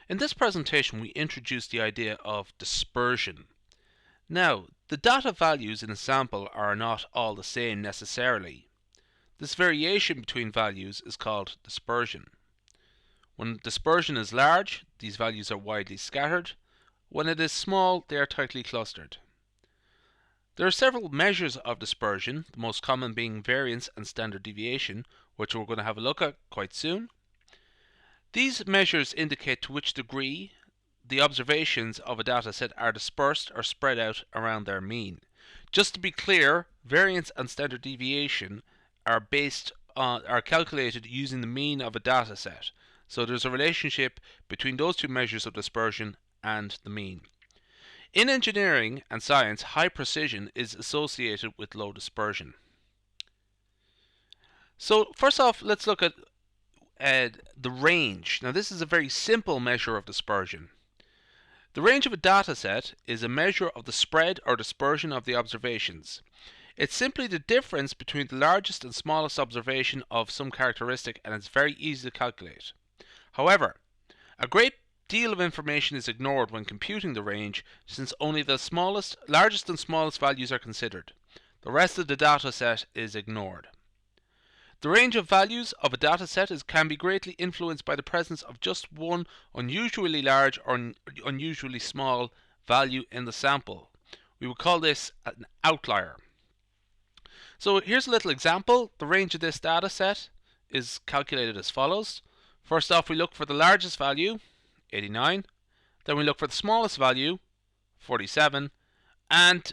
In this presentation, we introduce the idea of dispersion. Now, the data values in a sample are not all the same necessarily. This variation between values is called dispersion. When dispersion is large, these values are widely scattered. When it is small, they are tightly clustered. There are several measures of dispersion, the most common being variance and standard deviation, which we're going to have a look at quite soon. These measures indicate to which degree the observations of a dataset are dispersed or spread out around their mean. Just to be clear, variance and standard deviation are calculated using the mean of a dataset. So there's a relationship between those two measures of dispersion and the mean. In engineering and science, high precision is associated with low dispersion. So first off, let's look at the range. Now this is a very simple measure of dispersion. The range of a dataset is a measure of the spread or dispersion of the observations. It's simply the difference between the largest and smallest observation of some characteristic, and it's very easy to calculate. However, a great deal of information is ignored when computing the range, since only the largest and smallest values are considered. The rest of the dataset is ignored. The range of values of a dataset can be greatly influenced by the presence of just one unusually large or unusually small value in the sample. We would call this an outlier. So here's a little example. The range of this dataset is calculated as follows. First off, we look for the largest value, 89. Then we look for the smallest value, 47, and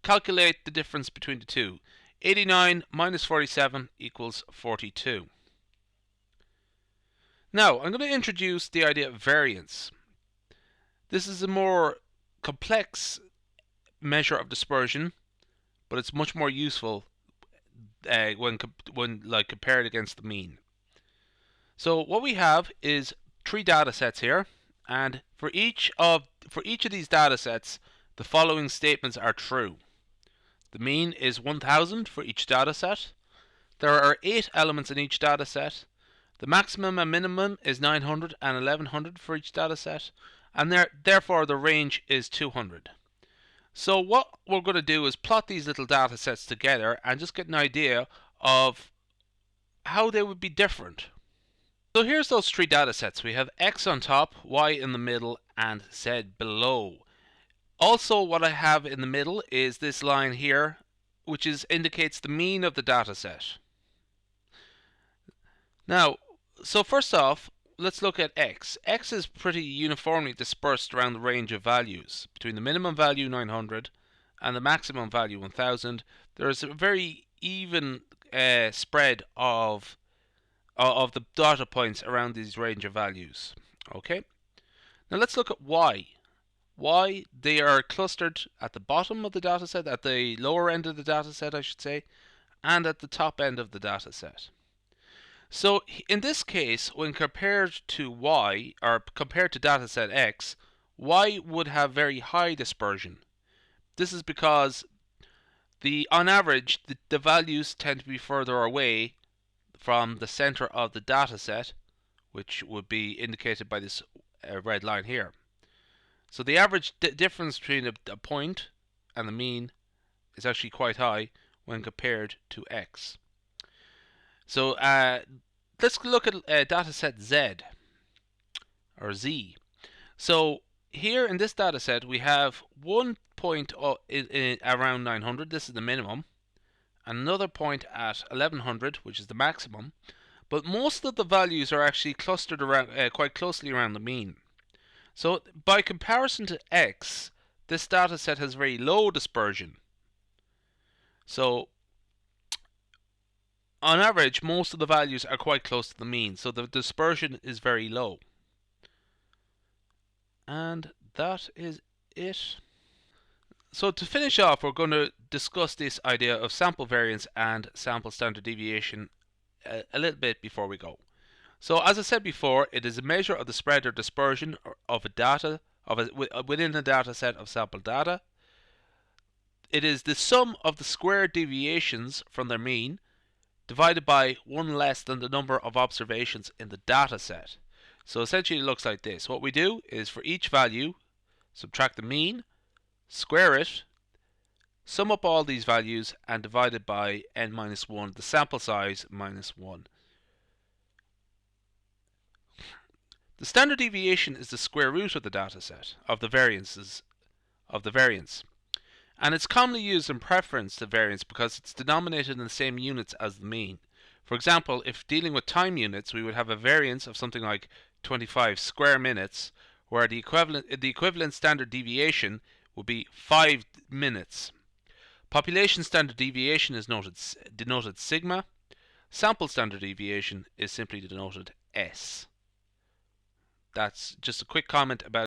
calculate the difference between the two. 89 minus 47 equals 42. Now, I'm going to introduce the idea of variance. This is a more complex measure of dispersion, but it's much more useful when compared against the mean. So what we have is three data sets here, and for each of these data sets, the following statements are true. The mean is 1000 for each dataset. There are 8 elements in each dataset. The maximum and minimum is 900 and 1100 for each dataset, and therefore the range is 200. So what we're going to do is plot these little datasets together and just get an idea of how they would be different. So here's those three datasets. We have X on top, Y in the middle, and Z below. Also, what I have in the middle is this line here, which indicates the mean of the dataset. Now, so first off, let's look at X. X is pretty uniformly dispersed around the range of values. Between the minimum value 900 and the maximum value 1000, there is a very even spread of the data points around these range of values. Okay. Now let's look at Y. Y, they are clustered at the bottom of the dataset, at the lower end of the dataset, I should say, and at the top end of the dataset. So in this case, when compared to Y, or compared to dataset X, Y would have very high dispersion. This is because on average, the values tend to be further away from the center of the dataset, which would be indicated by this red line here. So the average difference between a point and the mean is actually quite high when compared to X. So let's look at dataset Z, or Z. So here in this dataset we have one point around 900, this is the minimum, and another point at 1100, which is the maximum, but most of the values are actually clustered around quite closely around the mean. So by comparison to X, this dataset has very low dispersion. So on average, most of the values are quite close to the mean, so the dispersion is very low. And that is it. So to finish off, we're going to discuss this idea of sample variance and sample standard deviation a little bit before we go. So as I said before, it is a measure of the spread or dispersion of within a data set of sample data. It is the sum of the squared deviations from their mean divided by one less than the number of observations in the data set. So essentially it looks like this. What we do is for each value, subtract the mean, square it, sum up all these values, and divide it by n minus 1, the sample size minus 1. The standard deviation is the square root of the dataset, of the variance, and it's commonly used in preference to variance because it's denominated in the same units as the mean. For example, if dealing with time units, we would have a variance of something like 25 square minutes, where the equivalent standard deviation would be 5 minutes. Population standard deviation is denoted sigma. Sample standard deviation is simply denoted S. That's just a quick comment about